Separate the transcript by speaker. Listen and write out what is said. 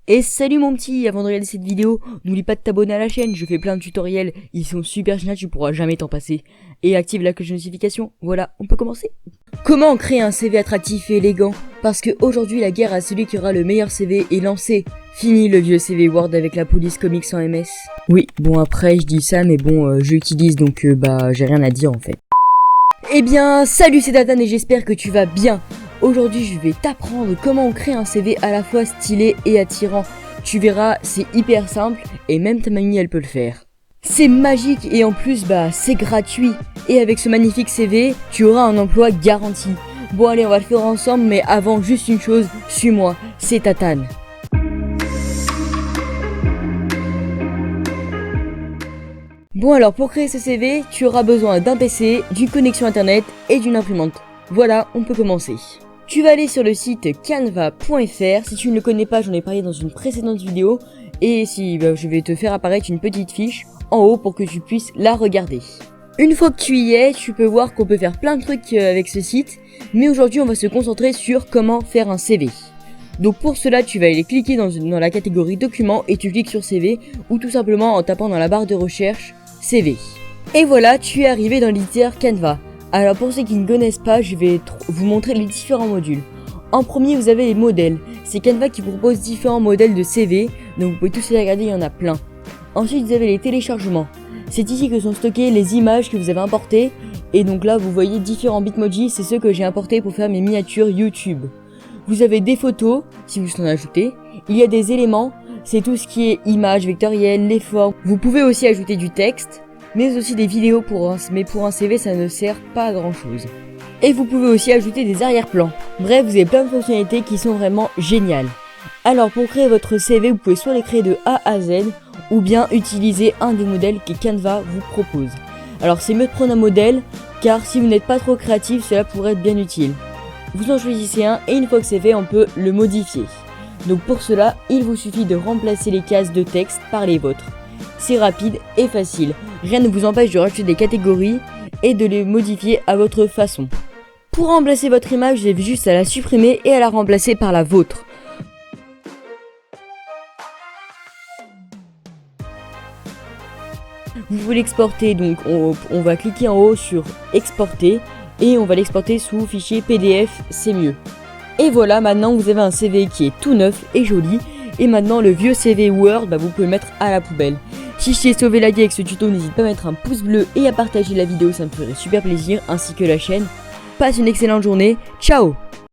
Speaker 1: Et salut mon petit, avant de regarder cette vidéo, n'oublie pas de t'abonner à la chaîne, je fais plein de tutoriels, ils sont super géniaux, tu pourras jamais t'en passer. Et active la cloche de notification, voilà, on peut commencer. Comment créer un CV attractif et élégant? Parce que aujourd'hui la guerre à celui qui aura le meilleur CV est lancée. Fini le vieux CV Word avec la police comics en MS. Oui, bon après je dis ça, mais bon, je l'utilise donc j'ai rien à dire en fait. Eh bien, salut c'est Tatane et j'espère que tu vas bien. Aujourd'hui, je vais t'apprendre comment on crée un CV à la fois stylé et attirant. Tu verras, c'est hyper simple et même ta mamie elle peut le faire. C'est magique et en plus, c'est gratuit. Et avec ce magnifique CV, tu auras un emploi garanti. Bon allez, on va le faire ensemble, mais avant, juste une chose, suis-moi, c'est Tatane. Bon alors, pour créer ce CV, tu auras besoin d'un PC, d'une connexion internet et d'une imprimante. Voilà, on peut commencer. Tu vas aller sur le site canva.fr, si tu ne le connais pas, j'en ai parlé dans une précédente vidéo, et je vais te faire apparaître une petite fiche en haut pour que tu puisses la regarder. Une fois que tu y es, tu peux voir qu'on peut faire plein de trucs avec ce site, mais aujourd'hui on va se concentrer sur comment faire un CV. Donc pour cela, tu vas aller cliquer dans la catégorie documents et tu cliques sur CV, ou tout simplement en tapant dans la barre de recherche CV. Et voilà, tu es arrivé dans l'éditeur Canva. Alors pour ceux qui ne connaissent pas, je vais vous montrer les différents modules. En premier, vous avez les modèles. C'est Canva qui propose différents modèles de CV, donc vous pouvez tous les regarder, il y en a plein. Ensuite, vous avez les téléchargements. C'est ici que sont stockées les images que vous avez importées. Et donc là, vous voyez différents bitmojis, c'est ceux que j'ai importés pour faire mes miniatures YouTube. Vous avez des photos, si vous en ajoutez. Il y a des éléments, c'est tout ce qui est images vectorielles, les formes. Vous pouvez aussi ajouter du texte, mais aussi des vidéos mais pour un CV ça ne sert pas à grand chose. Et vous pouvez aussi ajouter des arrière-plans. Bref, vous avez plein de fonctionnalités qui sont vraiment géniales. Alors pour créer votre CV, vous pouvez soit les créer de A à Z, ou bien utiliser un des modèles que Canva vous propose. Alors c'est mieux de prendre un modèle, car si vous n'êtes pas trop créatif, cela pourrait être bien utile. Vous en choisissez un, et une fois que c'est fait, on peut le modifier. Donc pour cela, il vous suffit de remplacer les cases de texte par les vôtres. C'est rapide et facile. Rien ne vous empêche de rajouter des catégories et de les modifier à votre façon. Pour remplacer votre image, vous avez juste à la supprimer et à la remplacer par la vôtre. Vous voulez l'exporter, donc on va cliquer en haut sur exporter et on va l'exporter sous fichier PDF, c'est mieux. Et voilà, maintenant vous avez un CV qui est tout neuf et joli. Et maintenant le vieux CV Word, vous pouvez le mettre à la poubelle. Si je t'ai sauvé la vie avec ce tuto, n'hésite pas à mettre un pouce bleu et à partager la vidéo, ça me ferait super plaisir, ainsi que la chaîne. Passe une excellente journée, ciao!